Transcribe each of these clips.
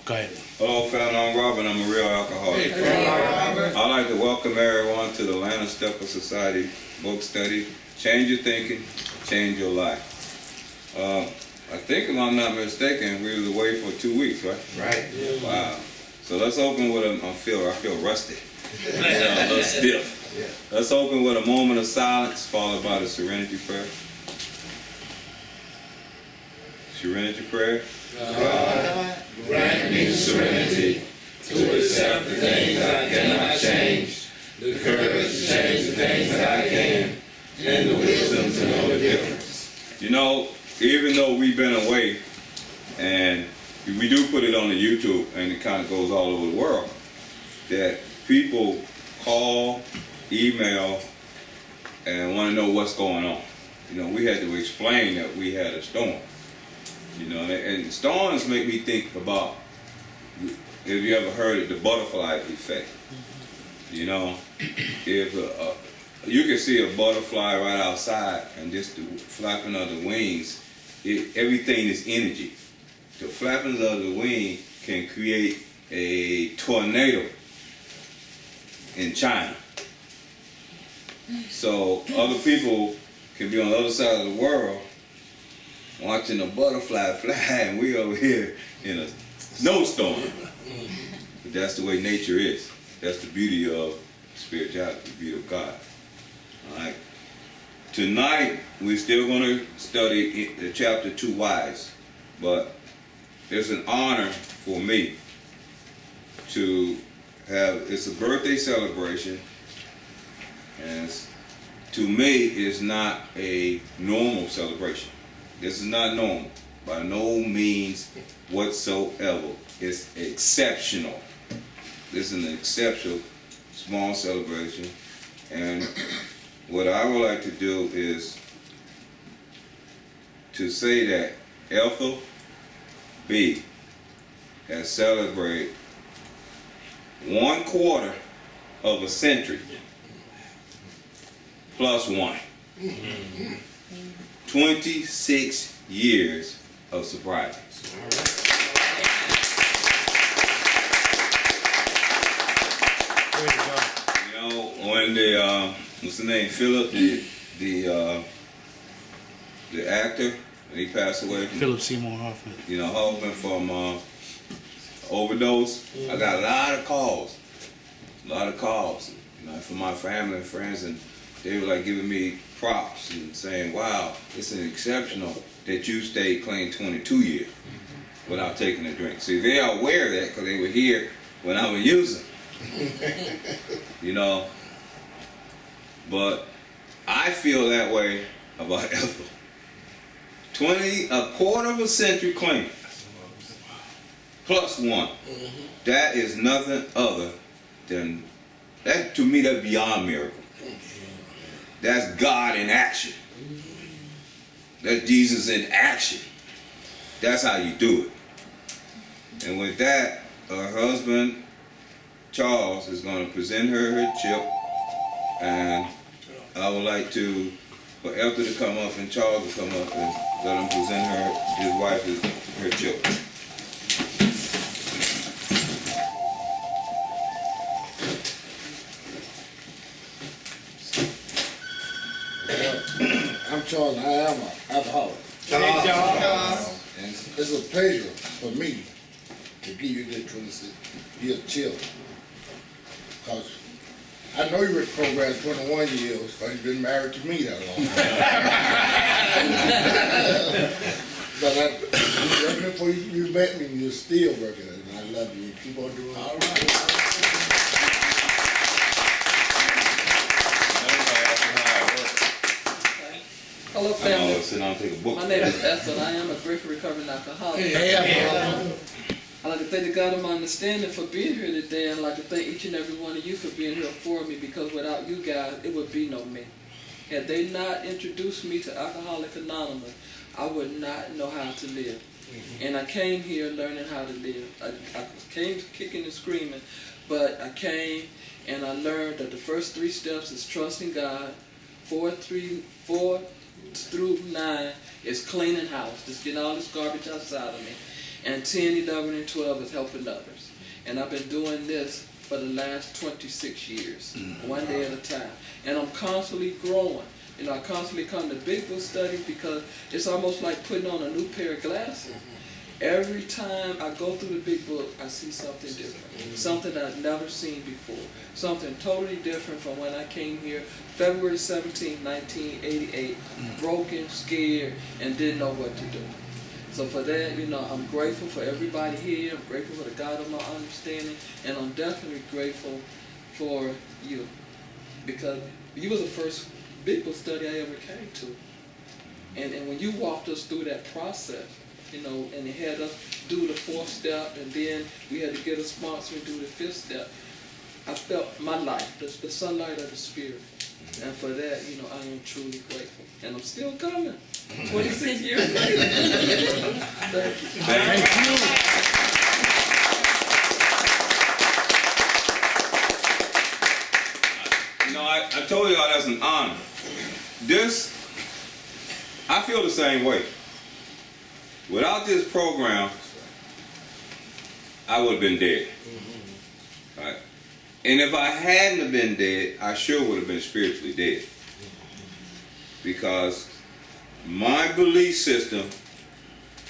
Go ahead. Hello, family. I'm Robert. I'm a real alcoholic. I'd like to welcome everyone to the Atlanta Stepper Society book study. Change your thinking, change your life. I think, if I'm not mistaken, we was away for 2 weeks, right? Right. Yeah. Wow. So let's open with I feel rusty. A little stiff. Yeah. Let's open with a moment of silence, followed by the serenity prayer. Serenity prayer. God, grant me serenity to accept the things I cannot change, the courage to change the things that I can, and the wisdom to know the difference. You know, even though we've been away, and we do put it on the YouTube, and it kind of goes all over the world, that people call, email, and want to know what's going on. You know, we had to explain that we had a storm. You know, and storms make me think about, if you ever heard of the butterfly effect. You know, if you can see a butterfly right outside, and just the flapping of the wings, everything is energy. The flappings of the wing can create a tornado in China. So other people can be on the other side of the world watching a butterfly fly, and we over here in a snowstorm. But that's the way nature is. That's the beauty of spirituality, the beauty of God. All right. Tonight, we're still going to study the chapter 2 Wise, but it's an honor for me to have, it's a birthday celebration, and to me, it's not a normal celebration. This is not normal, by no means whatsoever. It's exceptional. This is an exceptional small celebration, and what I would like to do is to say that Ethel B has celebrated 1/4 of a century plus one. 26 years of sobriety. You know, when what's the name, Philip, the actor, when he passed away from, Philip Seymour Hoffman. You know, Hoffman from overdose. I got a lot of calls. You know, from my family and friends, and they were like giving me props and saying, wow, it's an exceptional that you stayed clean 22 years without taking a drink. See, they are aware of that because they were here when I was using. You know, but I feel that way about Ethel. 1/4 of a century clean plus one. That is nothing other than, that to me, that's beyond miracle. That's God in action. That's Jesus in action. That's how you do it. And with that, her husband, Charles, is going to present her chip. And I would like for Ethel to come up and Charles to come up and let him present his wife her chip. I'm Charles, and I am an alcoholic. And it's a pleasure for me to give you this 26 years chill. Because I know you were at the program 21 years, but you've been married to me that long. But even before you met me, you're still working, and I love you. Keep on doing it. All right. Hello, family. Sit down and take a book. My name is Ethel. I am a grateful recovering alcoholic. I'd like to thank the God of my understanding for being here today, and I'd like to thank each and every one of you for being here for me, because without you guys, it would be no me. Had they not introduced me to Alcoholics Anonymous, I would not know how to live. And I came here learning how to live. I came kicking and screaming, but I came and I learned that the first 3 steps is trusting God, 4 through 9 is cleaning house, just getting all this garbage outside of me. and 10, 11, and 12 is helping others. And I've been doing this for the last 26 years, one day at a time. And I'm constantly growing. You know, I constantly come to Big Book studies because it's almost like putting on a new pair of glasses. Every time I go through the Big Book, I see something different, something I've never seen before, something totally different from when I came here February 17, 1988, broken, scared, and didn't know what to do. So for that, you know, I'm grateful for everybody here. I'm grateful for the God of my understanding, and I'm definitely grateful for you, because you were the first Big Book study I ever came to. And when you walked us through that process, you know, and it had us do the 4th step, and then we had to get a sponsor and do the 5th step, I felt my light, the sunlight of the Spirit. And for that, you know, I am truly grateful. And I'm still coming 26 years later. Thank you. Thank you. You know, I told y'all that's an honor. I feel the same way. Without this program, I would have been dead. Right? And if I hadn't have been dead, I sure would have been spiritually dead. Because my belief system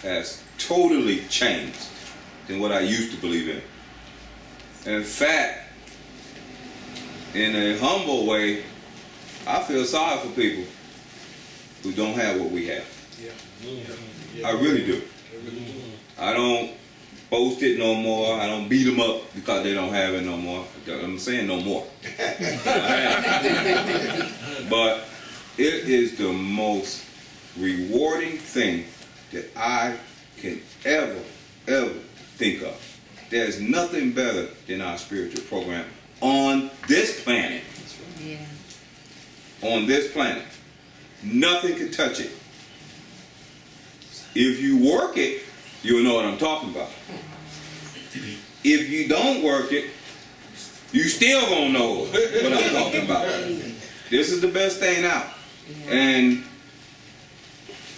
has totally changed than what I used to believe in. In fact, in a humble way, I feel sorry for people who don't have what we have. I really do. I don't boast it no more. I don't beat them up because they don't have it no more. I'm saying no more. But it is the most rewarding thing that I can ever think of. There's nothing better than our spiritual program on this planet. Yeah. On this planet. Nothing can touch it. If you work it, you'll know what I'm talking about. If you don't work it, you still gonna know what I'm talking about. This is the best thing out. And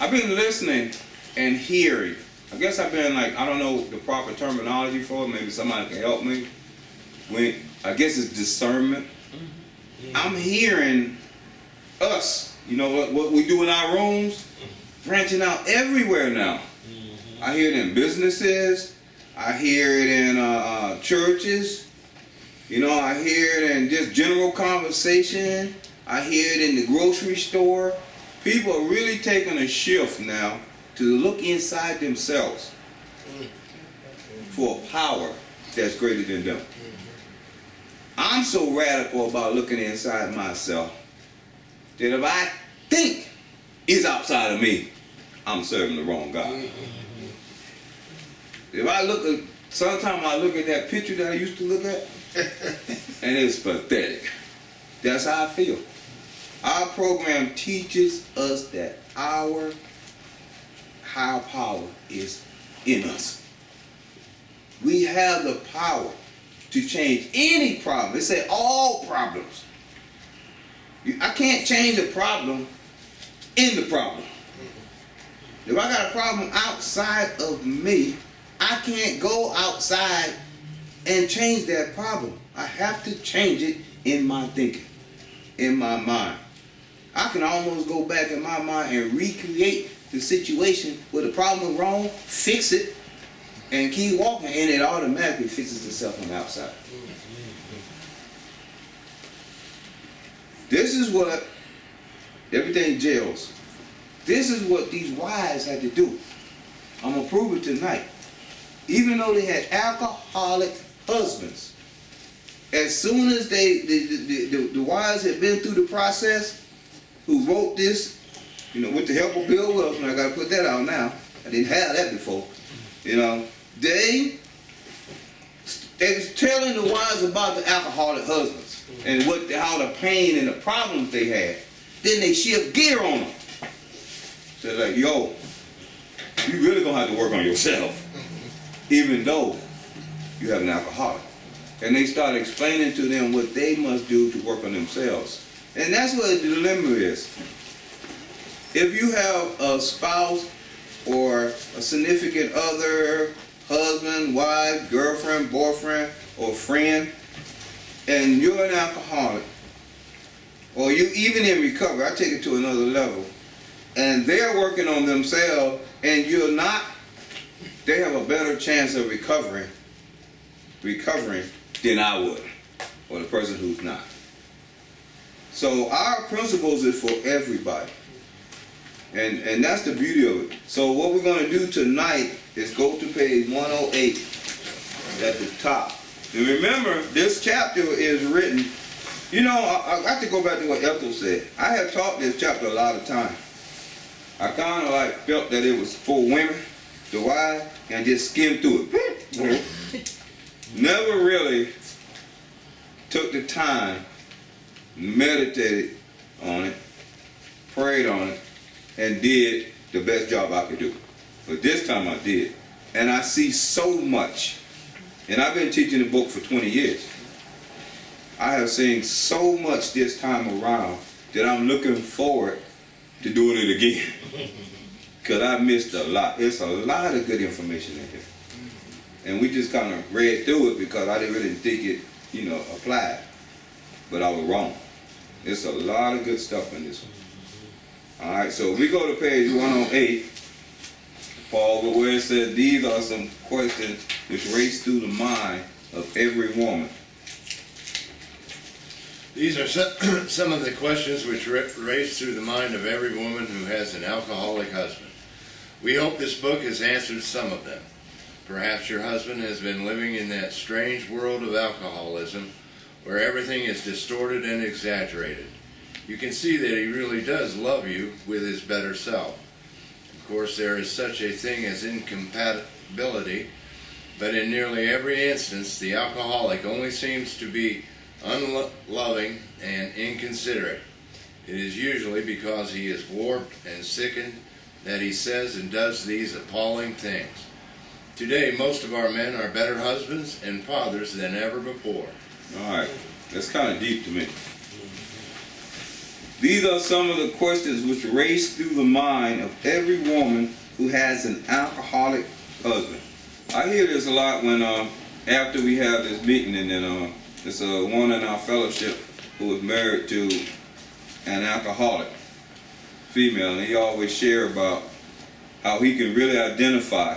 I've been listening and hearing. I guess I've been like, I don't know the proper terminology for it. Maybe somebody can help me. I guess it's discernment. I'm hearing us, you know, what we do in our rooms, branching out everywhere now. I hear it in businesses. I hear it in churches. You know, I hear it in just general conversation. I hear it in the grocery store. People are really taking a shift now to look inside themselves for a power that's greater than them. I'm so radical about looking inside myself that if I think it's outside of me, I'm serving the wrong God. If I sometimes I look at that picture that I used to look at, and it's pathetic. That's how I feel. Our program teaches us that our higher power is in us. We have the power to change any problem. They say all problems. I can't change a problem in the problem. If I got a problem outside of me, I can't go outside and change that problem. I have to change it in my thinking, in my mind. I can almost go back in my mind and recreate the situation where the problem was wrong, fix it, and keep walking, and it automatically fixes itself on the outside. This is what everything gels. This is what these wives had to do. I'm going to prove it tonight. Even though they had alcoholic husbands, as soon as the wives had been through the process, who wrote this, you know, with the help of Bill Wilson, I got to put that out now. I didn't have that before. You know, they was telling the wives about the alcoholic husbands and how the pain and the problems they had. Then they shift gear on them. So they're like, yo, you really gonna have to work on yourself, even though you have an alcoholic. And they start explaining to them what they must do to work on themselves. And that's what the dilemma is. If you have a spouse or a significant other husband, wife, girlfriend, boyfriend, or friend, and you're an alcoholic, or you even in recovery, I take it to another level, and they're working on themselves, and you're not, they have a better chance of recovering than I would, or the person who's not. So our principles is for everybody. And that's the beauty of it. So what we're going to do tonight is go to page 108 at the top. And remember, this chapter is written, you know, I got to go back to what Ethel said. I have taught this chapter a lot of times. I kind of like felt that it was for women, the wives, and just skimmed through it. Never really took the time, meditated on it, prayed on it, and did the best job I could do. But this time I did. And I see so much. And I've been teaching the book for 20 years. I have seen so much this time around that I'm looking forward to doing it again. Because I missed a lot. It's a lot of good information in here. And we just kind of read through it because I didn't really think it, you know, applied. But I was wrong. There's a lot of good stuff in this one. All right, so we go to page 108, Paul, where it says, these are some questions which race through the mind of every woman. These are some of the questions which race through the mind of every woman who has an alcoholic husband. We hope this book has answered some of them. Perhaps your husband has been living in that strange world of alcoholism where everything is distorted and exaggerated. You can see that he really does love you with his better self. Of course, there is such a thing as incompatibility, but in nearly every instance, the alcoholic only seems to be unloving and inconsiderate. It is usually because he is warped and sickened that he says and does these appalling things. Today, most of our men are better husbands and fathers than ever before. All right, that's kind of deep to me. These are some of the questions which race through the mind of every woman who has an alcoholic husband. I hear this a lot when after we have this meeting, and then there's one in our fellowship who was married to an alcoholic female, and he always share about how he can really identify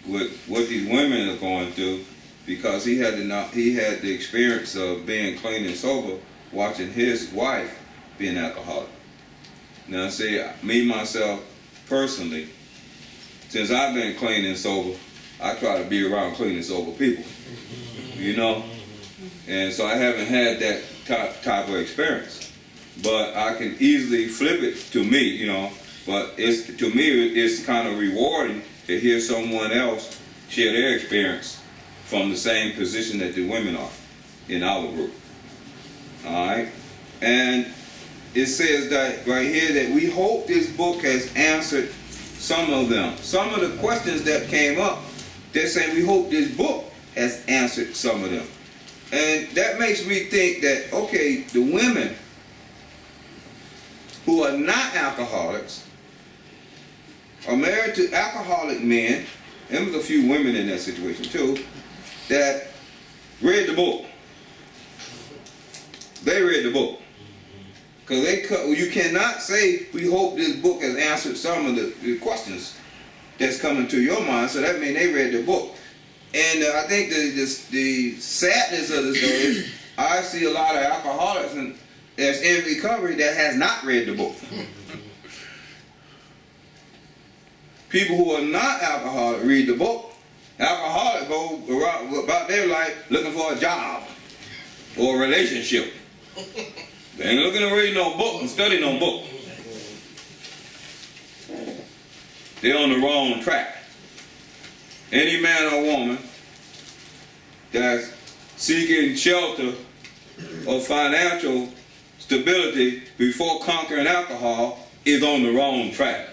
with what these women are going through because he had the experience of being clean and sober, watching his wife be an alcoholic. Now, see, me myself personally, since I've been clean and sober, I try to be around clean and sober people, you know, and so I haven't had that type of experience. But I can easily flip it to me, you know. But to me, it's kind of rewarding to hear someone else share their experience from the same position that the women are in our group. All right? And it says that right here that we hope this book has answered some of them. Some of the questions that came up, they're saying we hope this book has answered some of them. And that makes me think that, okay, the women who are not alcoholics are married to alcoholic men, and there's a few women in that situation too, that read the book. They read the book. Because you cannot say, we hope this book has answered some of the questions that's coming to your mind, so that means they read the book. And I think the sadness of the story is, I see a lot of alcoholics that's in recovery that has not read the book. People who are not alcoholic read the book. Alcoholics go around about their life looking for a job or a relationship. They ain't looking to read no book and study no book. They're on the wrong track. Any man or woman that's seeking shelter or financial stability before conquering alcohol is on the wrong track.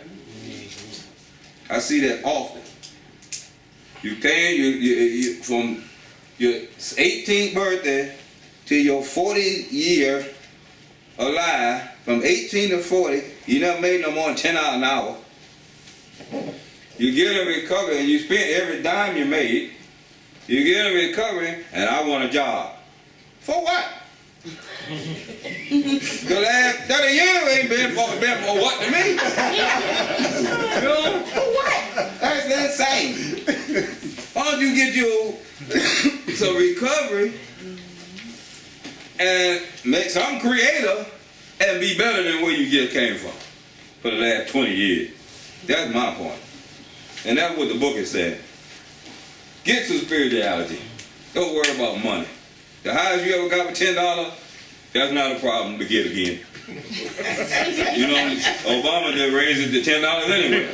I see that often. You from your 18th birthday to your 40th year alive, from 18 to 40, you never made no more than $10 an hour. You get a recovery and you spent every dime you made. You get a recovery and I want a job. For what? The last 30 years ain't been for what to me? You know, for what? That's insane. Why don't you get you some recovery and make some creative and be better than where you just came from for the last 20 years. That's my point. And that's what the book is saying. Get some spirituality. Don't worry about money. The highest you ever got with $10, that's not a problem to get again. You know, Obama did raise it to $10 anyway.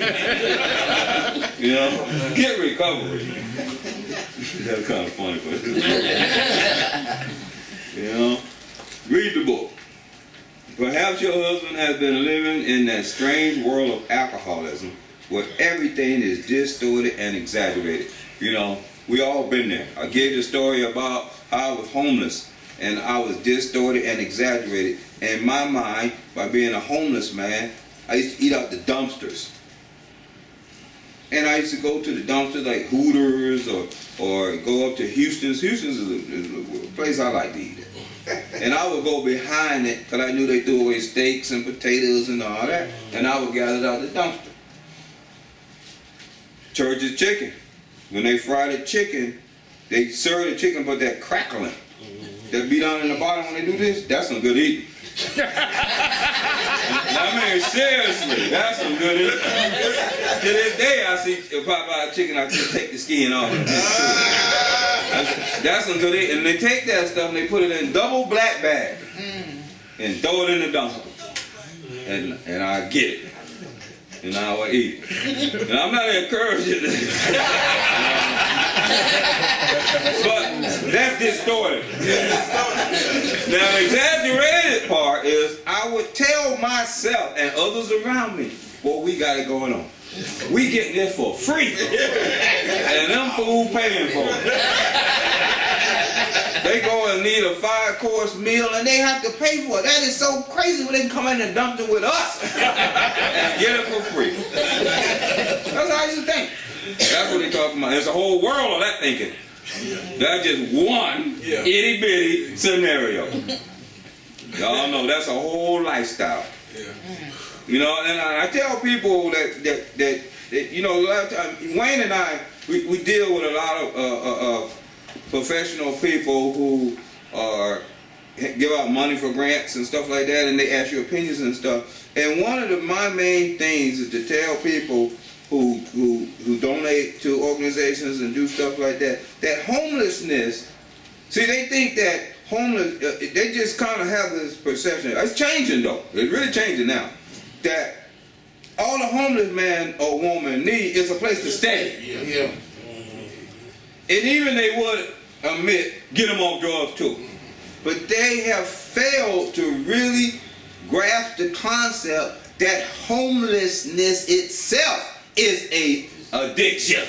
You know, get recovery. That's kind of funny, but you know, read the book. Perhaps your husband has been living in that strange world of alcoholism where everything is distorted and exaggerated. You know, we all been there. I gave the story about how I was homeless and I was distorted and exaggerated. In my mind, by being a homeless man, I used to eat out the dumpsters. And I used to go to the dumpsters like Hooters or go up to Houston's. Houston's is a place I like to eat. And I would go behind it because I knew they threw away steaks and potatoes and all that. And I would gather it out the dumpster. Church's chicken. When they fry the chicken, they serve the chicken but that crackling. That be down in the bottom when they do this, that's some good eating. I mean, seriously, that's some good eating. To this day, I see a Popeye chicken, I just take the skin off. That's some good eating. And they take that stuff and they put it in double black bag and throw it in the dumpster. And I get it. And I will eat it. And I'm not encouraging it. But that's distorted. Now the exaggerated part is I would tell myself and others around me what we got it going on. We getting this for free. And them fools paying for it. They go and need a 5-course meal and they have to pay for it. That is so crazy when they can come in and dump it with us and get it for free. That's how I used to think. That's what they're talking about. There's a whole world of that thinking. That's just one itty bitty scenario. Y'all know that's a whole lifestyle. You know, and I tell people that you know, a lot of times, Wayne and I, we deal with a lot of professional people who give out money for grants and stuff like that, and they ask your opinions and stuff. And one of my main things is to tell people who donate to organizations and do stuff like that, that homelessness, see, they think that homeless, they just kind of have this perception. It's changing though. It's really changing now. That all a homeless man or woman need is a place to stay. And even they would admit, get them off drugs too. But they have failed to really grasp the concept that homelessness itself is a addiction.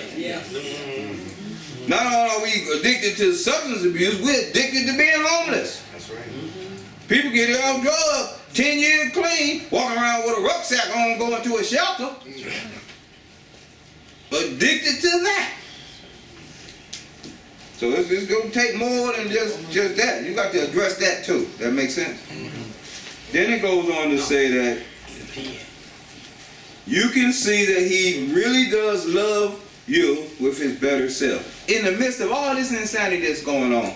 Not only are we addicted to substance abuse, we're addicted to being homeless. That's right. People get off drugs, 10 years clean, walking around with a rucksack on, going to a shelter. Addicted to that. So it's going to take more than just that. You got to address that too. That makes sense? Then it goes on to say that you can see that he really does love you with his better self. In the midst of all this insanity that's going on,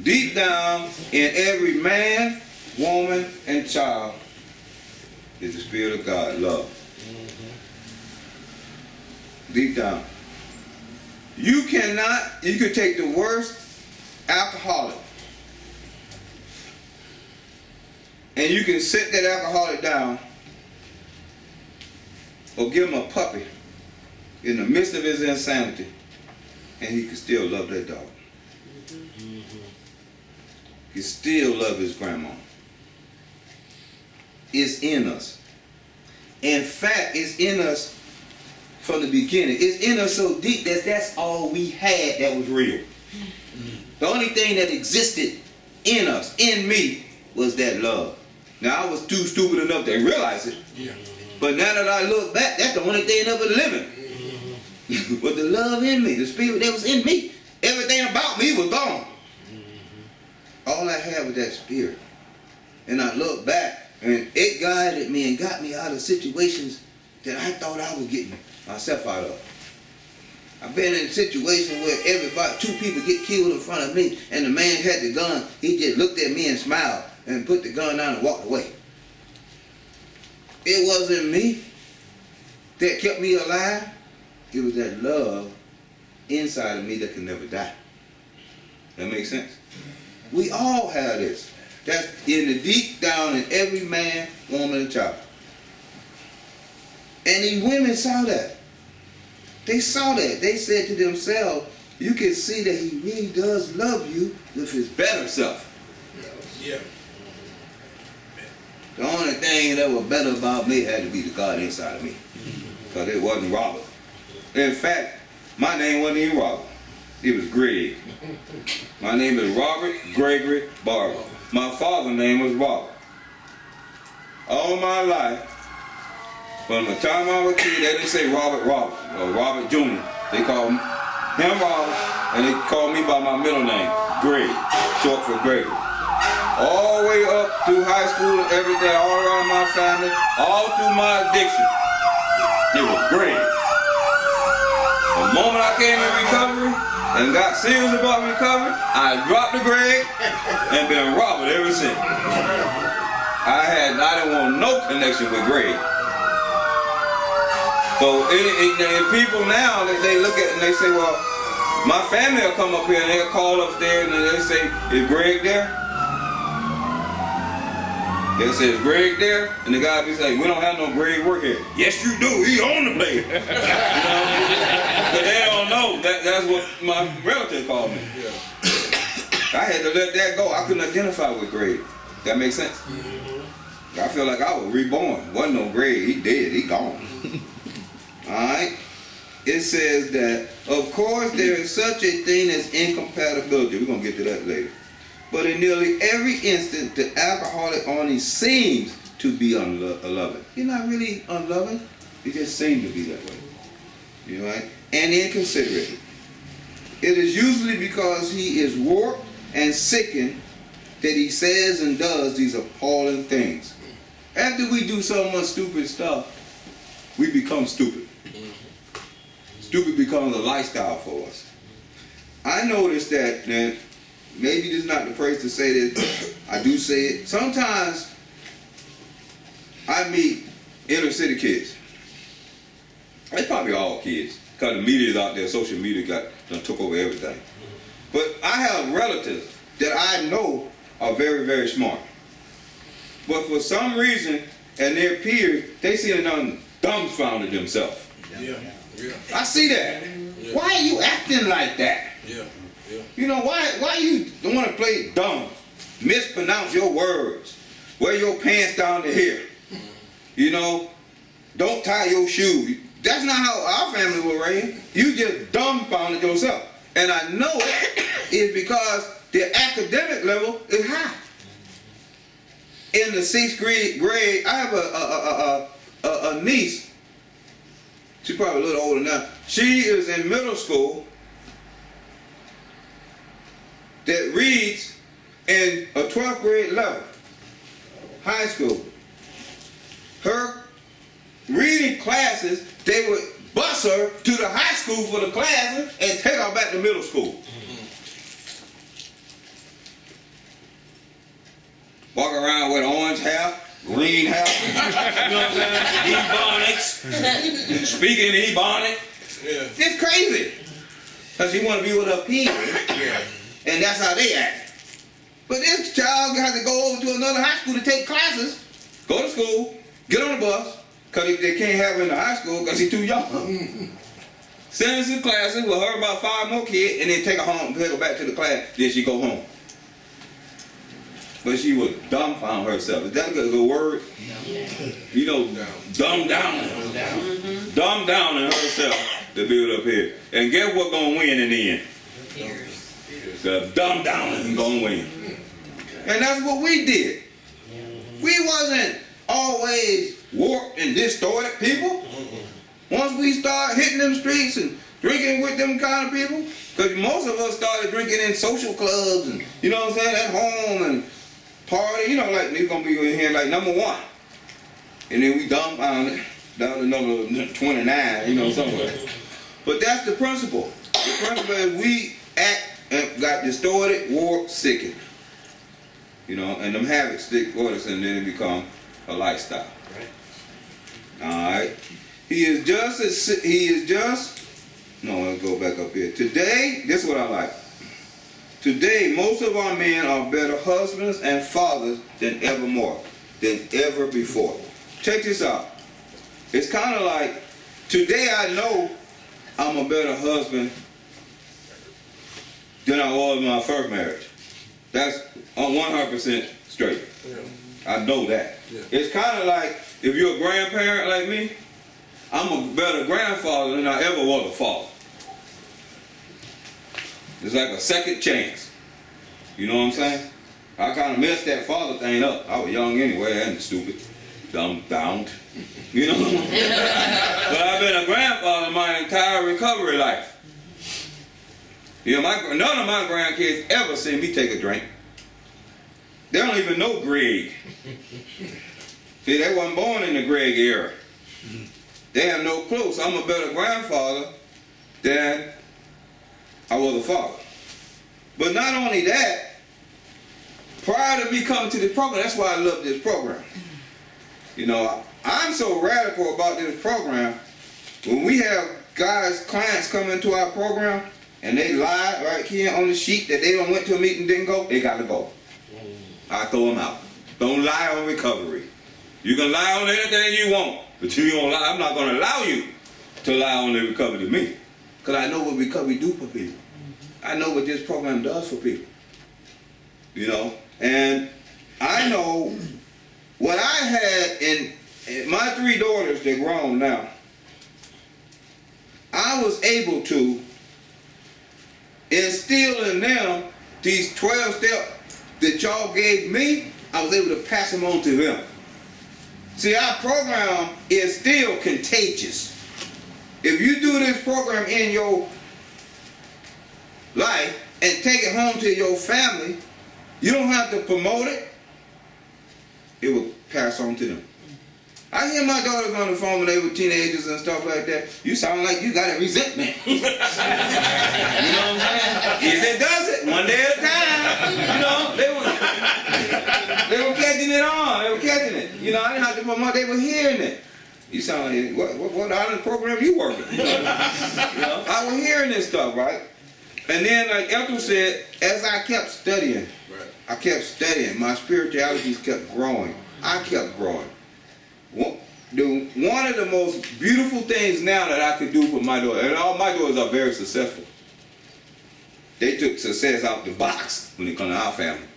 deep down in every man, woman, and child is the Spirit of God, love. Deep down. You could take the worst alcoholic and you can sit that alcoholic down or give him a puppy in the midst of his insanity and he can still love that dog. He still love his grandma. It's in us. In fact, it's in us from the beginning. It's in us so deep that that's all we had that was real. The only thing that existed in us, in me, was that love. Now, I was too stupid enough to realize it. But now that I look back, that's the only thing ever living. But the love in me, the spirit that was in me, everything about me was gone. All I had was that spirit. And I look back, and it guided me and got me out of situations that I thought I was getting myself out of. I've been in situations where two people get killed in front of me, and the man had the gun. He just looked at me and smiled and put the gun down and walked away. It wasn't me that kept me alive. It was that love inside of me that can never die. That makes sense? We all have this. That's in the deep down in every man, woman, and child. And these women saw that. They saw that. They said to themselves, you can see that he really does love you with his better self. Yeah. The only thing that was better about me had to be the God inside of me. Because it wasn't Robert. In fact, my name wasn't even Robert. It was Greg. My name is Robert Gregory Barber. My father's name was Robert. All my life, from the time I was a kid, they didn't say Robert or Robert Jr. They called him Robert, and they called me by my middle name, Greg, short for Gregory. All the way up through high school and everything, all around my family, all through my addiction, it was Greg. The moment I came in recovery and got serious about recovery, I dropped the Greg and been Robert ever since. I didn't want no connection with Greg. So and people now, they look at it and they say, well, my family will come up here and they'll call upstairs and they say, is Greg there? They say, is Greg there? And the guy be saying, we don't have no Greg work here. Yes, you do. He on the place. You know? But they don't know. That's what my relative called me. Yeah. I had to let that go. I couldn't identify with Greg. That makes sense? Mm-hmm. I feel like I was reborn. Wasn't no Greg. He dead. He gone. Alright? It says that, of course, there is such a thing as incompatibility. We're going to get to that later. But in nearly every instance, the alcoholic only seems to be unloving. You're not really unloving. You just seem to be that way. You know, right? And inconsiderate. It is usually because he is warped and sickened that he says and does these appalling things. After we do so much stupid stuff, we become stupid. Stupid becomes a lifestyle for us. I noticed that, and maybe this is not the place to say this, I do say it. Sometimes I meet inner city kids. It's probably all kids, because the media is out there, social media took over everything. But I have relatives that I know are very, very smart. But for some reason, and their peers, they see them dumbfounded themselves. Yeah. I see that. Yeah. Why are you acting like that? Yeah. You know, why you don't want to play dumb, mispronounce your words, wear your pants down to here, you know, don't tie your shoe. That's not how our family was raised. You just dumbfounded yourself. And I know it is because their academic level is high. In the 6th grade, I have a niece. She's probably a little older now. She is in middle school that reads in a 12th grade level, high school. Her reading classes, they would bus her to the high school for the classes and take her back to middle school. Walk around with orange hair, green hair, you know what I'm saying? Ebonics, speaking Ebonic. Yeah. It's crazy. Because she want to be with her peers, and that's how they act. But this child has to go over to another high school to take classes, go to school, get on the bus, because they can't have her in the high school because she's too young. Send her to classes with her about 5 more kids, and then take her home, take her back to the class, then she go home. But she would dumbfound herself. Is that a good word? You know, dumb down. Dumb down in herself to build up here. And guess what's going to win in the end? The dumb down is going to win. And that's what we did. We wasn't always warped and distorted people. Once we start hitting them streets and drinking with them kind of people, because most of us started drinking in social clubs and, you know what I'm saying, at home and party, you know, like we're going to be in here like number 1. And then we dumbfounded down to number 29, you know, somewhere. But that's the principle. The principle is we act and got distorted, warped, sickened. You know, and them habits stick with us and then it become a lifestyle. Alright. No, let's go back up here. Today, this is what I like. Today, most of our men are better husbands and fathers than ever before. Check this out. It's kind of like, today I know I'm a better husband than I was in my first marriage. That's 100% straight. I know that. It's kind of like, if you're a grandparent like me, I'm a better grandfather than I ever was a father. It's like a second chance. You know what I'm saying? I kind of messed that father thing up. I was young anyway and stupid. Dumbbound. You know? But I've been a grandfather my entire recovery life. You know, none of my grandkids ever seen me take a drink. They don't even know Greg. See, they wasn't born in the Greg era. They have no clue. So I'm a better grandfather than I was a father. But not only that, prior to me coming to this program, that's why I love this program. You know, I'm so radical about this program. When we have clients come into our program and they lie right here on the sheet that they don't went to a meeting, didn't go, they got to go. I throw them out. Don't lie on recovery. You can lie on anything you want, but you don't lie. I'm not going to allow you to lie on the recovery to me, because I know what recovery do for people. I know what this program does for people. You know, and I know what I had in my 3 daughters, they're grown now. I was able to instill in them these 12 steps that y'all gave me. I was able to pass them on to them. See, our program is still contagious. If you do this program in your life and take it home to your family, you don't have to promote it. It will pass on to them. I hear my daughters on the phone when they were teenagers and stuff like that. You sound like you got a resentment. You know what I'm saying? Yes, it does it. One day at a time. You know, they were catching it on. They were catching it. You know, I didn't have to promote. They were hearing it. You sound like, what island program you working? You know, I was hearing this stuff, right? And then, like Ethel said, as I kept studying, my spirituality kept growing. I kept growing. One of the most beautiful things now that I could do for my daughter, and all my daughters are very successful. They took success out the box when it comes to our family.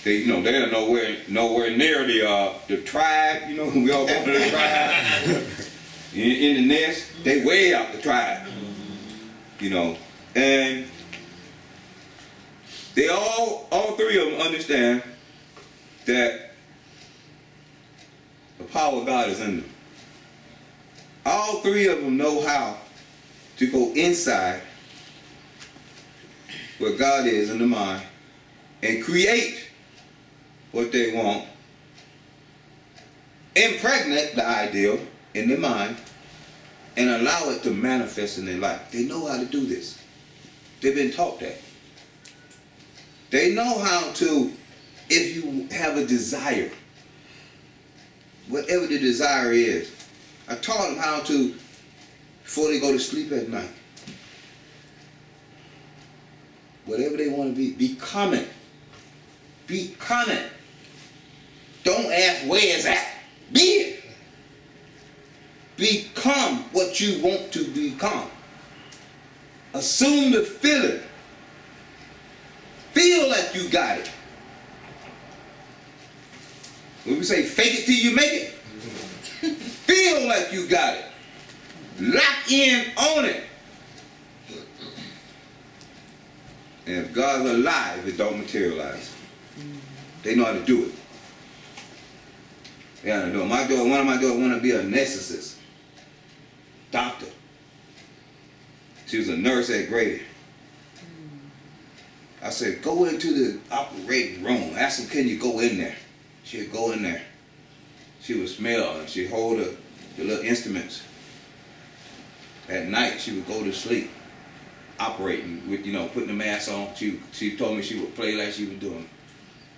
They, you know, they're nowhere near the tribe. You know, we all go to the tribe. In the nest, they way out the tribe. You know, and they all 3 of them understand that the power of God is in them. All 3 of them know how to go inside where God is in the mind and create what they want, impregnate the ideal in their mind, and allow it to manifest in their life. They know how to do this. They've been taught that. They know how to, if you have a desire, whatever the desire is, I taught them how to, before they go to sleep at night, whatever they want to be, become it. Become it. Don't ask where it's at. Be it. Become what you want to become. Assume the feeling. Feel like you got it. When we say fake it till you make it, feel like you got it. Lock in on it. And if God's alive, it don't materialize. They know how to do it. Yeah, one of my daughters want to be a anesthetist, doctor. She was a nurse at Grady. I said, go into the operating room. Ask them, can you go in there? She'd go in there. She would smell and she'd hold the little instruments. At night, she would go to sleep, operating with, putting the mask on. She told me she would play like she was doing.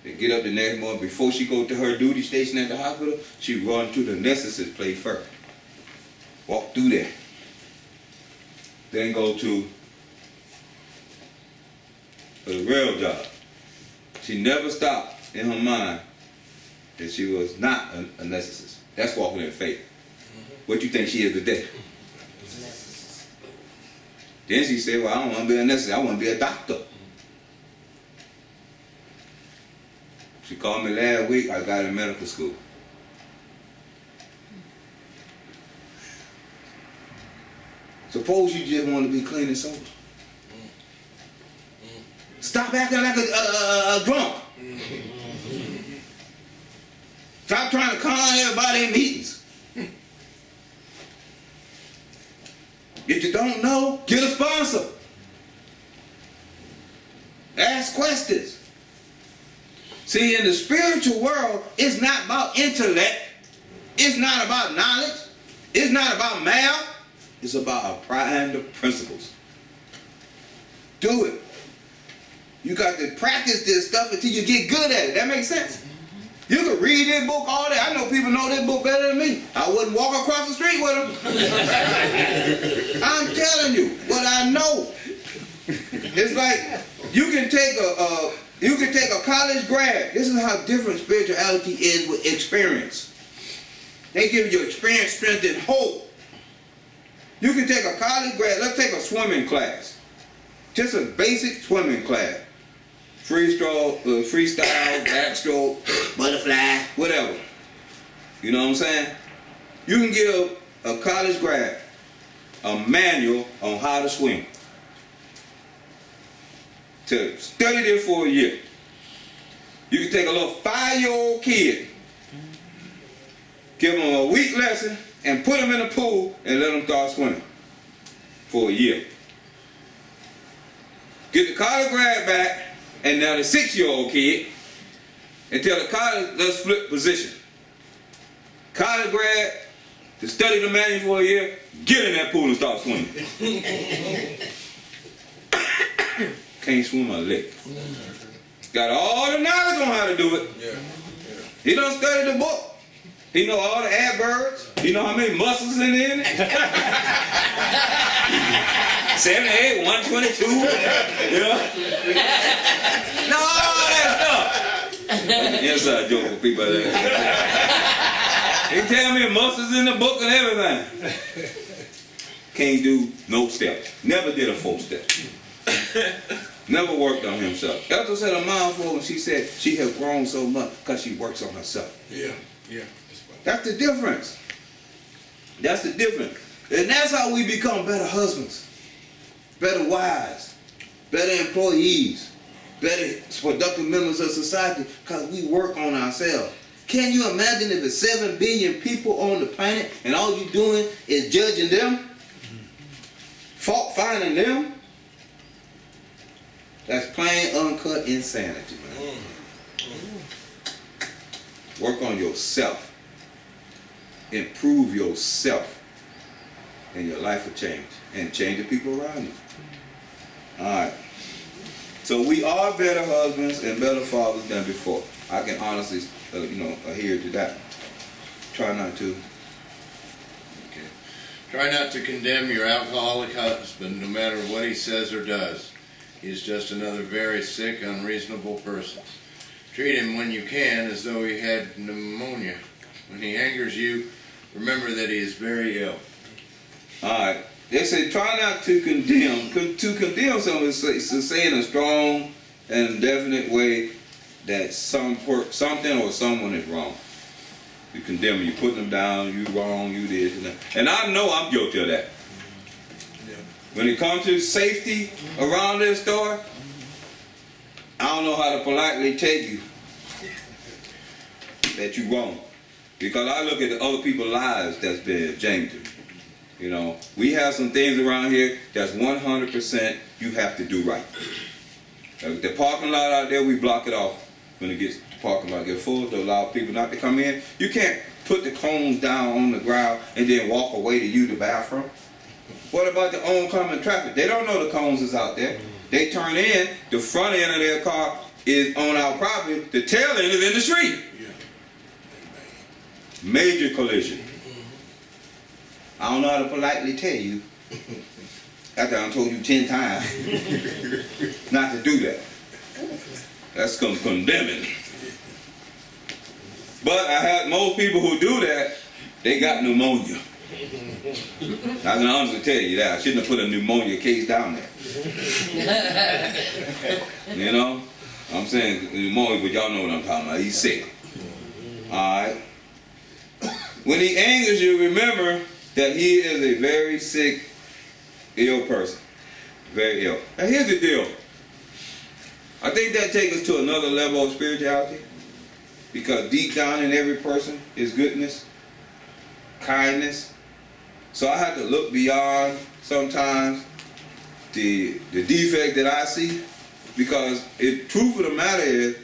They'd get up the next morning. Before she go to her duty station at the hospital, she'd run to the anesthetist place first. Walk through there. Then go to the real job. She never stopped in her mind that she was not a anesthetist. That's walking in faith. What you think she is today? Then she said, well, I don't want to be an anesthetist. I want to be a doctor. She called me last week. I got in medical school. Suppose you just want to be clean and sober. Stop acting like a drunk. Stop trying to calm everybody in meetings. If you don't know, get a sponsor. Ask questions. See, in the spiritual world, it's not about intellect. It's not about knowledge. It's not about math. It's about applying the principles. Do it. You got to practice this stuff until you get good at it. That makes sense? You can read this book all day. I know people know this book better than me. I wouldn't walk across the street with them. I'm telling you what I know. It's like you can take a college grad. This is how different spirituality is with experience. They give you experience, strength, and hope. You can take a college grad. Let's take a swimming class. Just a basic swimming class. Freestyle, backstroke, butterfly, whatever. You know what I'm saying? You can give a college grad a manual on how to swim. To study this for a year. You can take a little 5-year-old kid, give him a week lesson, and put him in the pool and let him start swimming for a year. Get the college grad back, and now the 6-year-old kid, and tell the college, let's flip position. College grad, to study the manual for a year, get in that pool and start swimming. Can't swim a lick. Got all the knowledge on how to do it. He don't study the book. He know all the adverbs. He know how many muscles in it. 78, 122. You know? Know all that stuff. Inside joke for people like that. He tell me muscles in the book and everything. Can't do no steps. Never did a 4-step. Never worked on himself. Elder said a mom for when she said she had grown so much because she works on herself. Yeah. That's the difference. That's the difference. And that's how we become better husbands, better wives, better employees, better productive members of society, because we work on ourselves. Can you imagine if there's 7 billion people on the planet and all you're doing is judging them? Fault finding them? That's plain uncut insanity, man. Work on yourself. Improve yourself. And your life will change. And change the people around you. Alright. So we are better husbands and better fathers than before. I can honestly, adhere to that. Try not to. Okay. Try not to condemn your alcoholic husband no matter what he says or does. He is just another very sick, unreasonable person. Treat him when you can as though he had pneumonia. When he angers you, remember that he is very ill. Alright. They say try not to condemn. To condemn someone is to say in a strong and definite way that something or someone is wrong. You condemn them, you put them down, you wrong, you this and that. And I know I'm guilty of that. When it comes to safety around this store, I don't know how to politely tell you that you're wrong. Because I look at the other people's lives that's been endangered. You know, we have some things around here that's 100% you have to do right. The parking lot out there, we block it off when it gets, the parking lot get full to allow people not to come in. You can't put the cones down on the ground and then walk away to use the bathroom. What about the oncoming traffic? They don't know the cones is out there. They turn in, the front end of their car is on our property, the tail end is in the street. Major collision. I don't know how to politely tell you, after I told you 10 times, not to do that. That's condemning. But I had most people who do that, they got pneumonia. I can honestly tell you that. I shouldn't have put a pneumonia case down there. You know? I'm saying pneumonia, but y'all know what I'm talking about. He's sick. Alright? When he angers you, remember that he is a very sick, ill person. Very ill. Now here's the deal. I think that takes us to another level of spirituality. Because deep down in every person is goodness, kindness. So I have to look beyond sometimes the defect that I see. Because the truth of the matter is,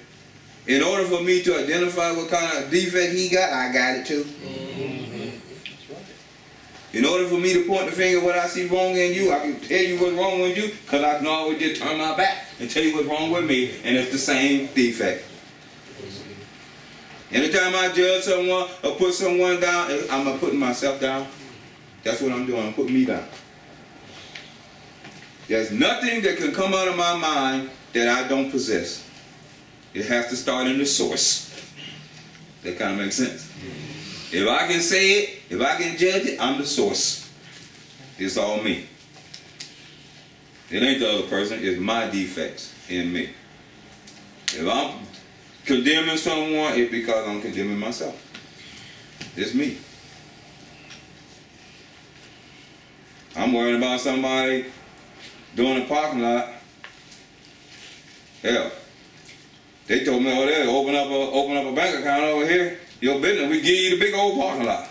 in order for me to identify what kind of defect he got, I got it too. In order for me to point the finger at what I see wrong in you, I can tell you what's wrong with you, because I can always just turn my back and tell you what's wrong with me, and it's the same defect. Anytime I judge someone or put someone down, I'm putting myself down. That's what I'm doing. I'm putting me down. There's nothing that can come out of my mind that I don't possess. It has to start in the source. That kind of makes sense. If I can say it, if I can judge it, I'm the source. It's all me. It ain't the other person. It's my defects in me. If I'm condemning someone, it's because I'm condemning myself. It's me. I'm worrying about somebody doing a parking lot. Hell, they told me over there, open up a bank account over here. Your business, we give you the big old parking lot.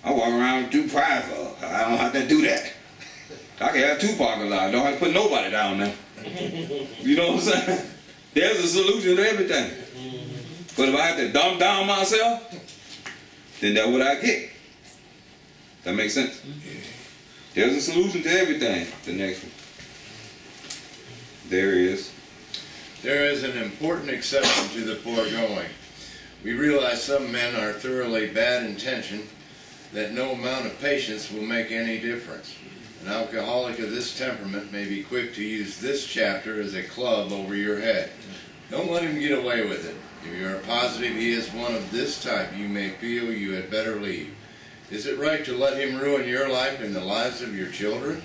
I walk around too prideful. I don't have to do that. I can have 2 parking lots. I don't have to put nobody down there. You know what I'm saying? There's a solution to everything. But if I have to dumb down myself, then that's what I get. That makes sense? There's a solution to everything. The next one. There is. There is an important exception to the foregoing. We realize some men are thoroughly bad intentioned, that no amount of patience will make any difference. An alcoholic of this temperament may be quick to use this chapter as a club over your head. Don't let him get away with it. If you are positive he is one of this type, you may feel you had better leave. Is it right to let him ruin your life and the lives of your children?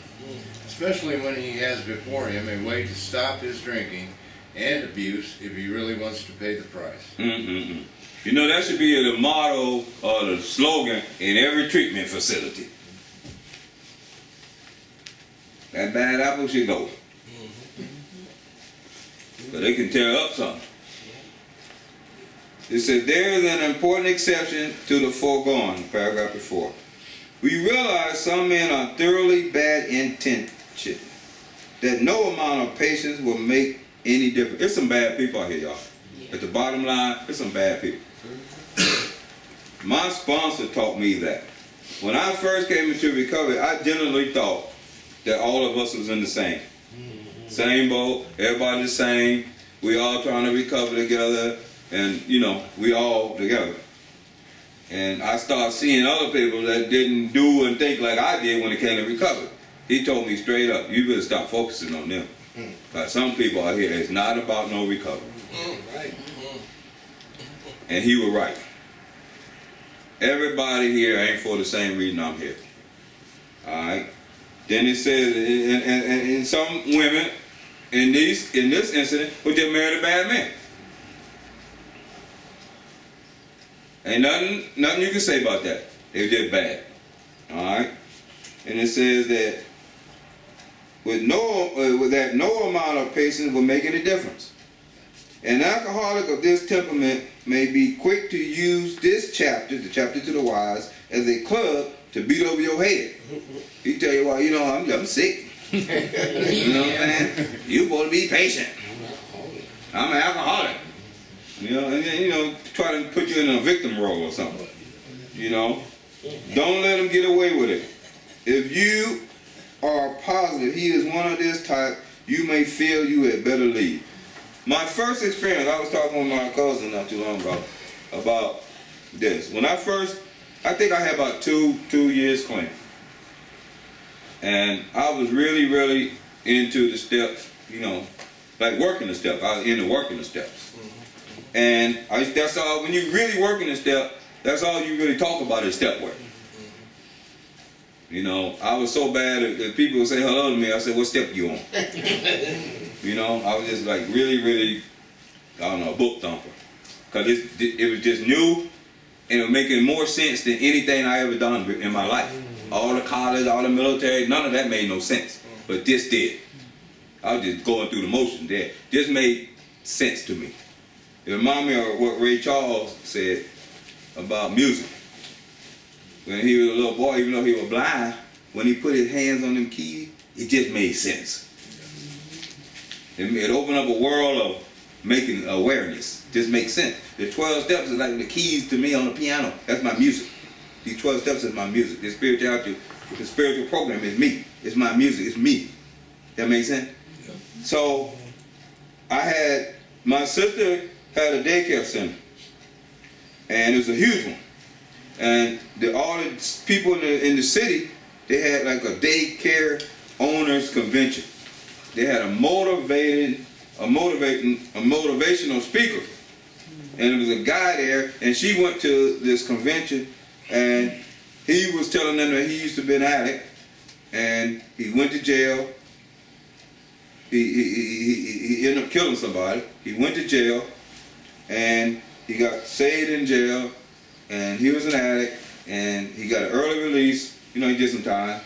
Especially when he has before him a way to stop his drinking and abuse if he really wants to pay the price. You know, that should be the motto or the slogan in every treatment facility. That bad apple should go. But they can tear up something. It says, there is an important exception to the foregoing, paragraph before. We realize some men are thoroughly bad intentioned, that no amount of patience will make any difference. There's some bad people out here, y'all. At the bottom line, there's some bad people. My sponsor taught me that. When I first came into recovery, I generally thought that all of us was in the same. Same boat, everybody the same. We all trying to recover together, and you know, we all together. And I started seeing other people that didn't do and think like I did when it came to recovery. He told me straight up, you better stop focusing on them. But some people out here, it's not about no recovery. And he was right. Everybody here ain't for the same reason I'm here. Alright? Then it says, and some women in this incident would just marry a bad man. Ain't nothing you can say about that. They were just bad. Alright? And it says that with no amount of patience will make any difference. An alcoholic of this temperament may be quick to use this chapter, the chapter to the wise, as a club to beat over your head. He tell you, well, you know, I'm sick. You know what I'm saying? You supposed to be patient. I'm an alcoholic. You know, and then, you know, try to put you in a victim role or something. You know, don't let him get away with it. If you are positive he is one of this type, you may feel you had better leave. My first experience, I was talking with my cousin not too long ago about this. When I think I had about two years clean. And I was really, really into the steps, you know, like working the steps. I was into working the steps. And that's all, when you really working the step, that's all you really talk about is step work. You know, I was so bad that people would say hello to me, I said, what step you on? You know, I was just like really, really, I don't know, a book thumper. Because it was just new, and it was making more sense than anything I ever done in my life. All the college, all the military, none of that made no sense. But this did. I was just going through the motions there. This made sense to me. It reminded me of what Ray Charles said about music. When he was a little boy, even though he was blind, when he put his hands on them keys, it just made sense. It opened up a world of making awareness. Just makes sense. The 12 steps is like the keys to me on the piano. That's my music. These 12 steps is my music. The spirituality, the spiritual program is me. It's my music. It's me. That makes sense? Yeah. So, my sister had a daycare center. And it was a huge one. And all the people in the city, they had like a daycare owners convention. They had a motivational speaker. And there was a guy there, and she went to this convention, and he was telling them that he used to be an addict, and he went to jail. He ended up killing somebody. He went to jail, and he got saved in jail, and he was an addict, and he got an early release. You know, he did some time,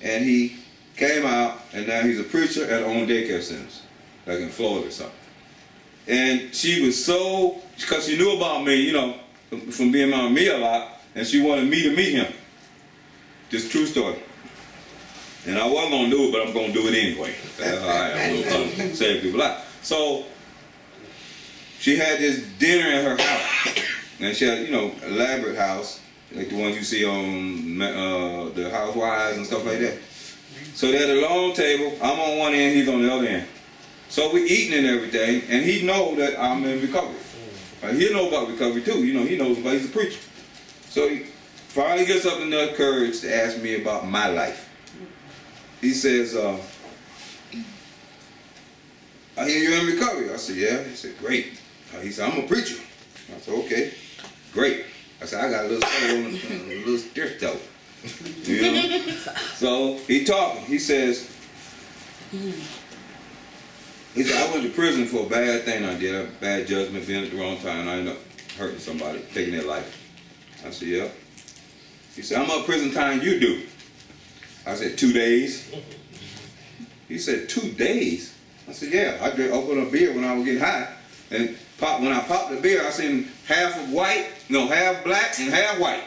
and he came out, and now he's a preacher at own daycare centers, like in Florida or something. And she was so, because she knew about me, you know, from being around me a lot, and she wanted me to meet him. Just true story. And I wasn't going to do it, but I'm going to do it anyway. That's all right, I'm going to save people's lives. So, she had this dinner in her house. And she had, you know, elaborate house, like the ones you see on the Housewives and stuff like that. So they had a long table. I'm on one end, he's on the other end. So we eating and everything, and he know that I'm in recovery. He know about recovery too. You know, he knows about, he's a preacher. So he finally gets up enough courage to ask me about my life. He says, I hear you're in recovery. I said, yeah. He said, great. He said, I'm a preacher. I said, okay, great. I said, I got a little soul, a little stiff though. You know? So he talking. He says, I went to prison for a bad thing I did, a bad judgment, being at the wrong time, and I ended up hurting somebody, taking their life. I said, yeah. He said, how much prison time you do? I said, 2 days. He said, 2 days? I said, yeah. I opened a beer when I was getting high, and when I popped the beer, I seen half black and half white.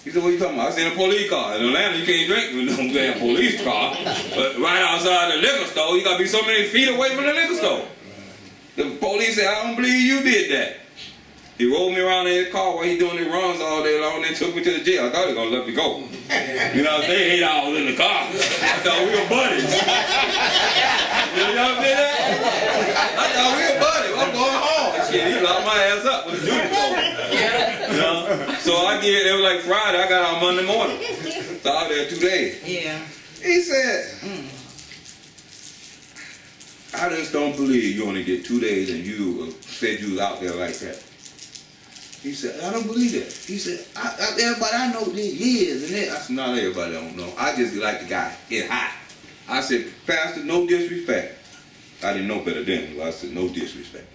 He said, what are you talking about? I said, in a police car. In Atlanta, you can't drink with no damn police car. But right outside the liquor store, you got to be so many feet away from the liquor store. The police said, I don't believe you did that. He rolled me around in his car while he doing his runs all day long, and then took me to the jail. I thought he was going to let me go. You know, they 8 hours in the car. I thought we were buddies. You know what I'm saying? I thought we were buddies. I'm going home. Shit, he locked my ass up with a duty phone. You know? So it was like Friday, I got out Monday morning. So I was there 2 days. Yeah. He said, I just don't believe you only get 2 days and you said you was out there like that. He said, I don't believe that. He said, everybody I know did years and that. I said, not everybody don't know. I just like the guy, get high. I said, Pastor, no disrespect. I didn't know better then, so I said, no disrespect.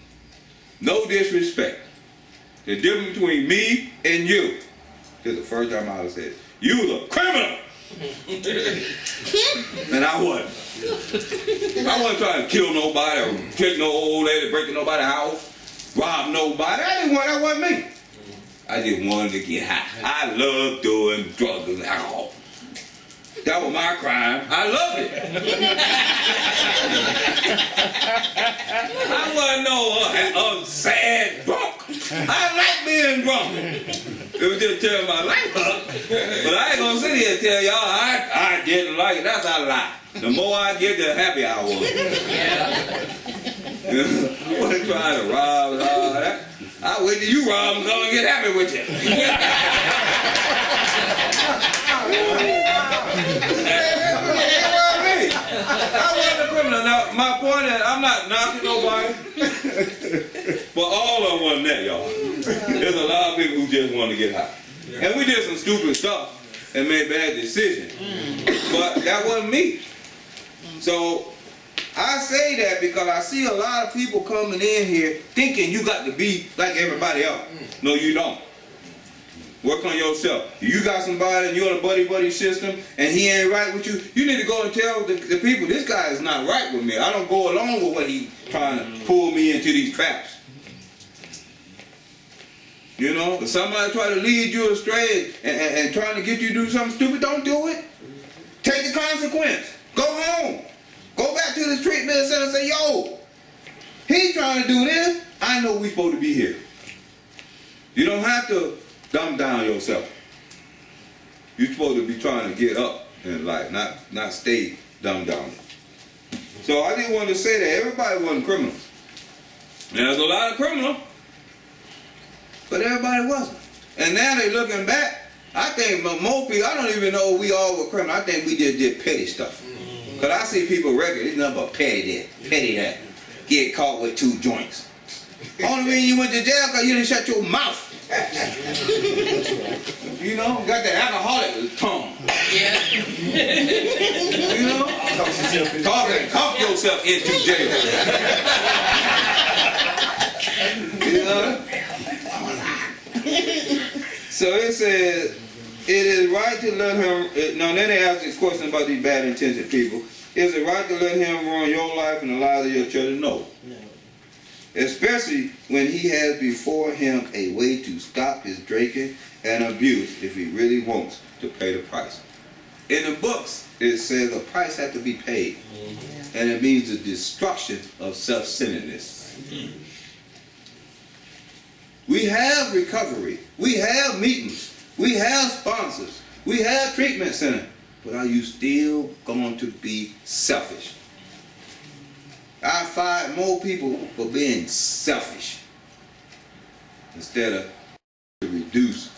No disrespect. The difference between me and you, this is the first time I ever said, you was a criminal. And I wasn't. I wasn't trying to kill nobody or take no old lady, breaking nobody's house, rob nobody. That wasn't me. I just wanted to get high. I love doing drugs and alcohol. That was my crime. I loved it. I wasn't no sad drunk. I like being drunk. It was just tearing my life up. But I ain't gonna sit here and tell y'all I didn't like it. That's a lie. The more I get, the happier I was. I wasn't trying to rob and all that. I wait till you rob and come and get happy with you. I wasn't a criminal. Now, my point is, I'm not knocking nobody, but all of them wasn't that, y'all. There's a lot of people who just want to get high. And we did some stupid stuff and made bad decisions, but that wasn't me. So I say that because I see a lot of people coming in here thinking you got to be like everybody else. No, you don't. Work on yourself. If you got somebody and you're on a buddy system and he ain't right with you, you need to go and tell the people, this guy is not right with me. I don't go along with what he's trying to pull me into these traps. You know, if somebody try to lead you astray and trying to get you to do something stupid, don't do it. Take the consequence. Go home. Go back to the treatment center and say, yo, he's trying to do this. I know we're supposed to be here. You don't have to dumb down yourself. You're supposed to be trying to get up in life, not stay dumbed down. So I didn't want to say that everybody wasn't criminals. There's a lot of criminals, but everybody wasn't. And now they looking back, I think most people, I don't even know we all were criminals. I think we just did petty stuff. Because I see people regularly, it's nothing but petty that. Get caught with 2 joints. Only reason you went to jail because you didn't shut your mouth. You know, got that alcoholic tongue. Yeah. You know, talk yourself into jail. You know. So it says, it is right to let him. Now then they ask this question about these bad intentioned people. Is it right to let him ruin your life and the lives of your children? No. Especially when he has before him a way to stop his drinking and abuse if he really wants to pay the price. In the books, it says a price has to be paid. And it means the destruction of self-centeredness. We have recovery. We have meetings. We have sponsors. We have treatment centers. But are you still going to be selfish? I find more people for being selfish instead of reduce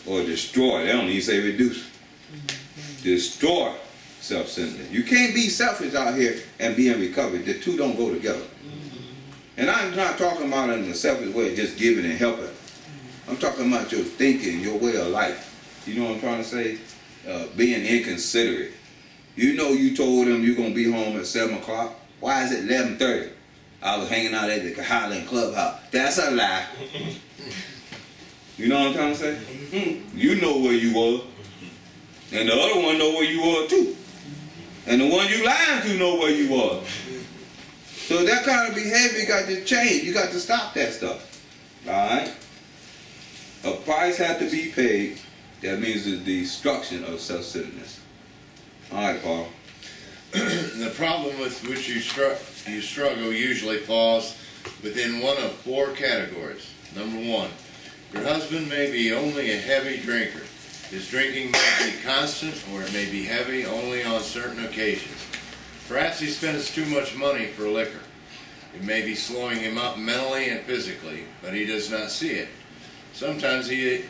or destroy. They don't even say reduce. Destroy self-centeredness. You can't be selfish out here and be in recovery. The two don't go together. And I'm not talking about in a selfish way, just giving and helping. I'm talking about your thinking, your way of life. You know what I'm trying to say? Being inconsiderate. You know you told them you're going to be home at 7 o'clock. Why is it 11:30? I was hanging out at the Highland Clubhouse. That's a lie. You know what I'm trying to say? You know where you were. And the other one know where you were too. And the one you lying to know where you were. So that kind of behavior you got to change. You got to stop that stuff. Alright? A price had to be paid. That means the destruction of self-centeredness. Alright, Paul. The problem with which you struggle usually falls within one of 4 categories. Number 1, your husband may be only a heavy drinker. His drinking may be constant, or it may be heavy only on certain occasions. Perhaps he spends too much money for liquor. It may be slowing him up mentally and physically, but he does not see it. Sometimes he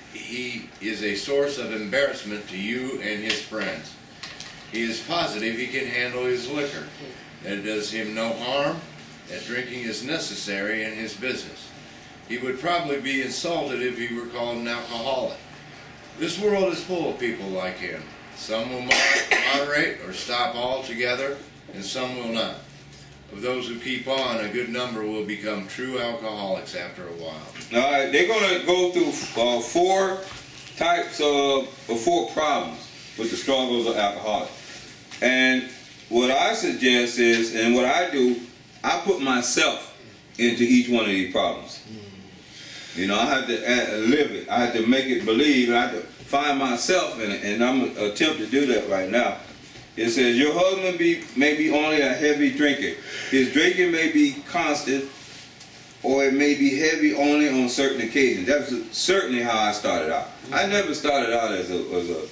is a source of embarrassment to you and his friends. He is positive he can handle his liquor, that it does him no harm, that drinking is necessary in his business. He would probably be insulted if he were called an alcoholic. This world is full of people like him. Some will moderate or stop altogether, and some will not. Of those who keep on, a good number will become true alcoholics after a while. All right, they're going to go through 4 types of 4 problems. with the struggles of alcoholics. And what I suggest is, and what I do, I put myself into each one of these problems. You know, I had to live it. I had to make it believe. I had to find myself in it, and I'm going to attempt to do that right now. It says, your husband may be only a heavy drinker. His drinking may be constant, or it may be heavy only on certain occasions. That's certainly how I started out. I never started out as a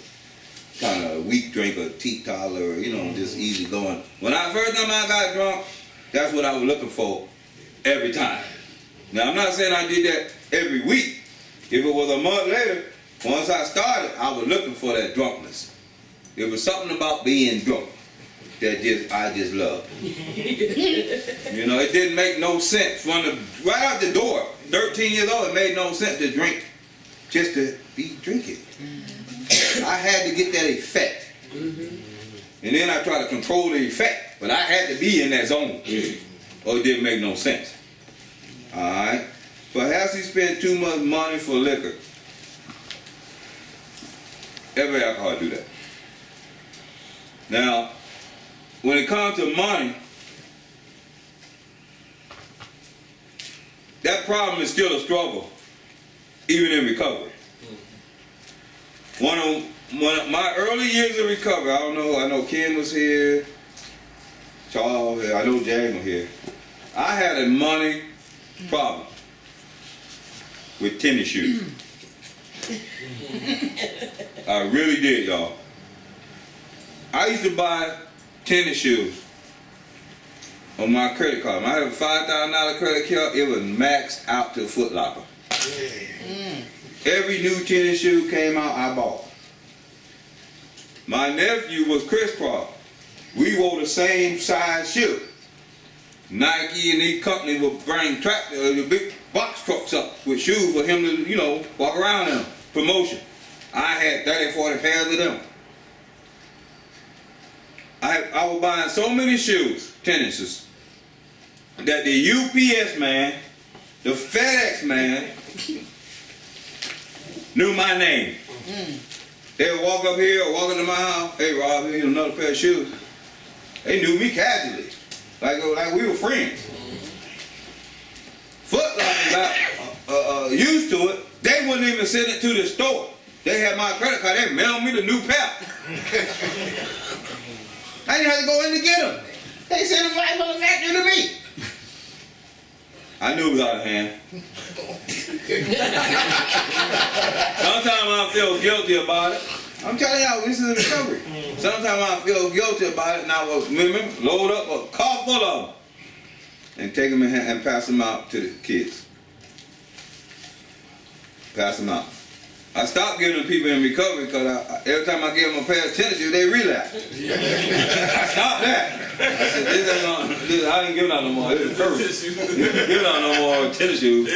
kind of weak drinker, teetotaler, you know, just easy going. When first time I got drunk, that's what I was looking for every time. Now, I'm not saying I did that every week. If it was a month later, once I started, I was looking for that drunkenness. It was something about being drunk that I just loved. You know, it didn't make no sense. Right out the door, 13 years old, it made no sense to drink just to be drinking. I had to get that effect. And then I tried to control the effect, but I had to be in that zone, or it didn't make no sense. All right? Perhaps he spent too much money for liquor. Every alcohol do that. Now, when it comes to money, that problem is still a struggle, even in recovery. One of my early years of recovery, I know Ken was here, Charles, I know James was here. I had a money problem with tennis shoes. I really did, y'all. I used to buy tennis shoes on my credit card. I had a $5,000 credit card. It was maxed out to Foot Locker. Every new tennis shoe came out, I bought. My nephew was crisscross. We wore the same size shoe. Nike and these companies would bring the big box trucks up with shoes for him to, you know, walk around in. Promotion. I had 30, 40 pairs of them. I was buying so many shoes, tennises, that the UPS man, the FedEx man, knew my name. They would walk up here or walk into my house. Hey, Rob, here's another pair of shoes. They knew me casually, like we were friends. Foot Locker got used to it. They wouldn't even send it to the store. They had my credit card. They mailed me the new pair. I didn't have to go in to get them. They sent them right from the factory to me. I knew it was out of hand. Sometimes I feel guilty about it. I'm telling y'all, this is a recovery. Sometimes I feel guilty about it, and I will load up a car full of them and take them and pass them out to the kids. Pass them out. I stopped giving them people in recovery because every time I gave them a pair of tennis shoes, they relapsed. I stopped that. I said, I didn't give out no more. This is perfect. Give out no more tennis shoes.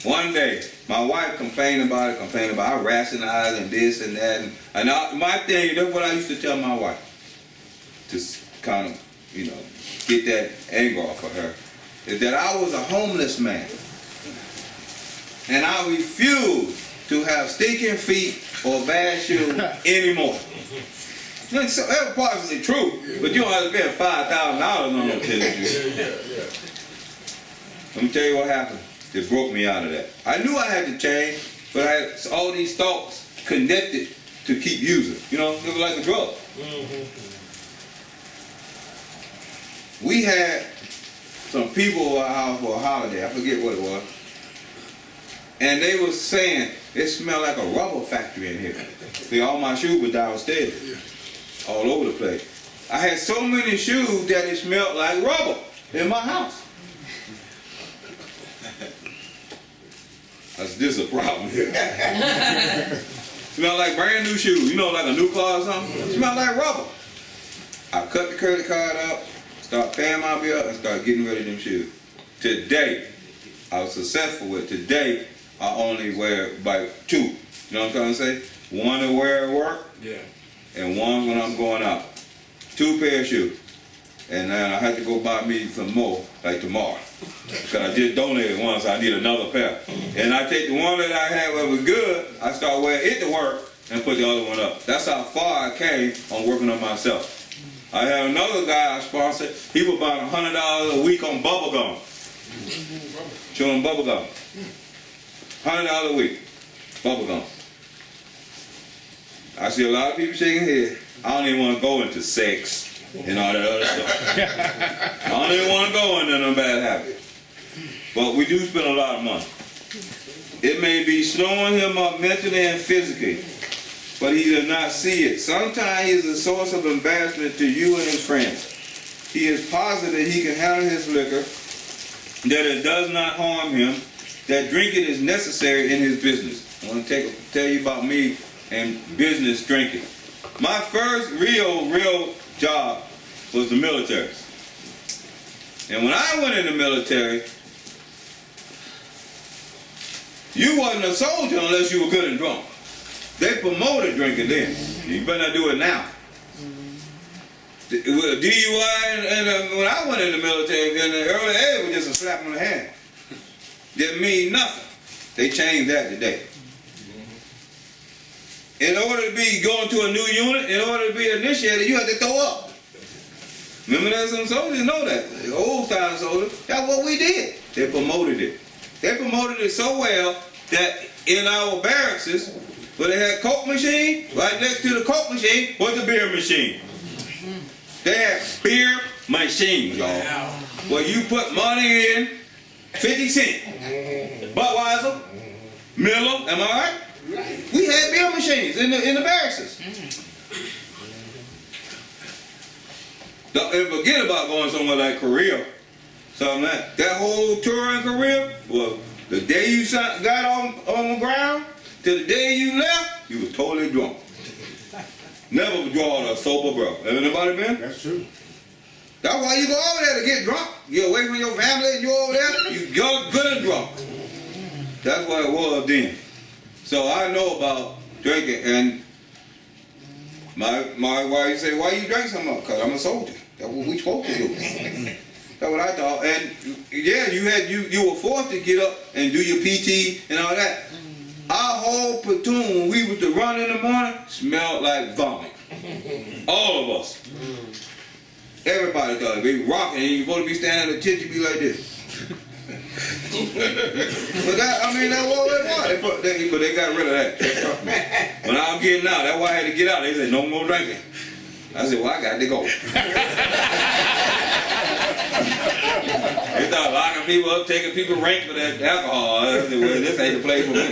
One day, my wife complained about it. I rationalized and this and that. And my thing, that's what I used to tell my wife, to kind of, you know, get that anger off of her, is that I was a homeless man. And I refuse to have stinking feet or bad shoes anymore. So every part is the truth, but you don't have to spend $5,000 on no tennis shoes. Let me tell you what happened. It broke me out of that. I knew I had to change, but I had all these thoughts connected to keep using. You know, it was like a drug. We had some people out for a holiday. I forget what it was. And they was saying, it smelled like a rubber factory in here. See, all my shoes were downstairs, all over the place. I had so many shoes that it smelled like rubber in my house. I said, this is a problem here. Smelled like brand new shoes, you know, like a new car or something. It smelled like rubber. I cut the credit card up, start paying my bill, and start getting rid of them shoes. Today, I was successful with it. Today, I only wear like two. You know what I'm trying to say? One to wear at work, and one when I'm going out. 2 pairs of shoes. And then I had to go buy me some more, like tomorrow. Because I just donated one, so I need another pair. And I take the one that I had that was good, I start wearing it to work, and put the other one up. That's how far I came on working on myself. I had another guy I sponsored. He was about $100 a week on bubble gum. Chewing bubble gum. $100 a week. Bubble gum. I see a lot of people shaking their head. I don't even want to go into sex and all that other stuff. I don't even want to go into no bad habit. But we do spend a lot of money. It may be slowing him up mentally and physically, but he does not see it. Sometimes he is a source of embarrassment to you and his friends. He is positive that he can handle his liquor, that it does not harm him, that drinking is necessary in his business. I want to tell you about me and business drinking. My first real job was the military. And when I went in the military, you wasn't a soldier unless you were good and drunk. They promoted drinking then. You better not do it now. DUI, and when I went in the military, in the early age, was just a slap on the hand. Didn't mean nothing. They changed that today. In order to be going to a new unit, in order to be initiated, you had to throw up. Remember that some soldiers know that. The old time soldiers, that's what we did. They promoted it. They promoted it so well that in our barracks, where they had Coke machine, right next to the Coke machine was the beer machine. They had beer machines, y'all, where you put money in, 50 cents, Budweiser, Miller, am I right? We had beer machines in the barracks. And forget about going somewhere like Korea. Something like that whole tour in Korea, well, the day you got on the ground to the day you left, you was totally drunk. Never drawing a sober bro. Have anybody been? That's true. That's why you go over there to get drunk. You're away from your family and you're over there, you go good and drunk. That's what it was then. So I know about drinking, and my wife say, why you drink so much? Because I'm a soldier. That's what we supposed to do. That's what I thought. And yeah, you were forced to get up and do your PT and all that. Our whole platoon, when we was to run in the morning, smelled like vomit. All of us. Everybody thought it. We rocking, and you're supposed to be standing at the attention, be like this. But that, I mean, that's what it was. But they got rid of that. When I was getting out, that's why I had to get out. They said, no more drinking. I said, well, I got to go. They thought locking people up, taking people rank for that alcohol. I said, well, this ain't the place for me.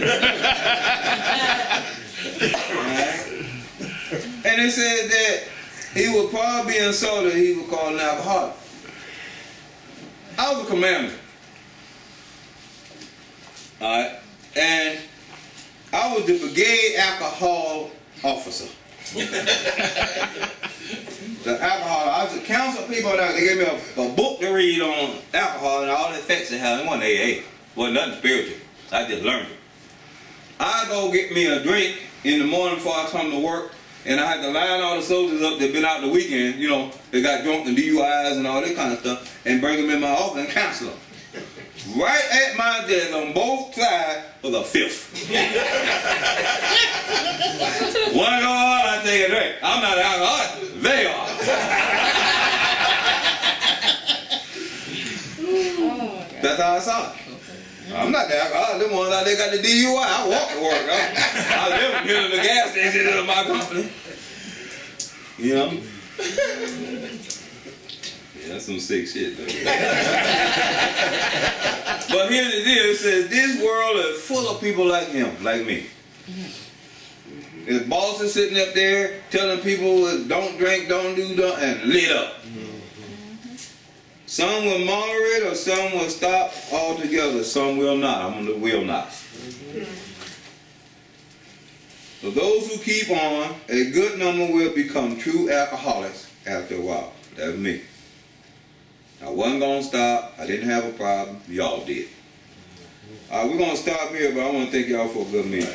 And they said that he would probably be insulted, he would call an alcoholic. I was a commander. Alright, and I was the brigade alcohol officer. The alcohol, I was the council people that they gave me a book to read on alcohol and all the effects it had. It wasn't AA, wasn't nothing spiritual. I just learned it. I go get me a drink in the morning before I come to work, and I had to line all the soldiers up that been out the weekend, you know, they got drunk and DUIs and all that kind of stuff, and bring them in my office and counsel them. Right at my desk on both sides was a fifth. One go on, I take a drink. I'm not an alcoholic. They are. That's how I saw it. I'm not the alcoholic. Them ones out there got the DUI. I walk to work. I live here in the gas station of my company. You know? Yeah, that's some sick shit, though. But here it is. It says, this world is full of people like him, like me. His boss is sitting up there telling people, don't drink, don't do, and lit up. Some will moderate or some will stop altogether. Some will not. I'm on the will not. For those who keep on, a good number will become true alcoholics after a while. That's me. I wasn't going to stop. I didn't have a problem. Y'all did. We're going to stop here, but I want to thank y'all for a good meeting.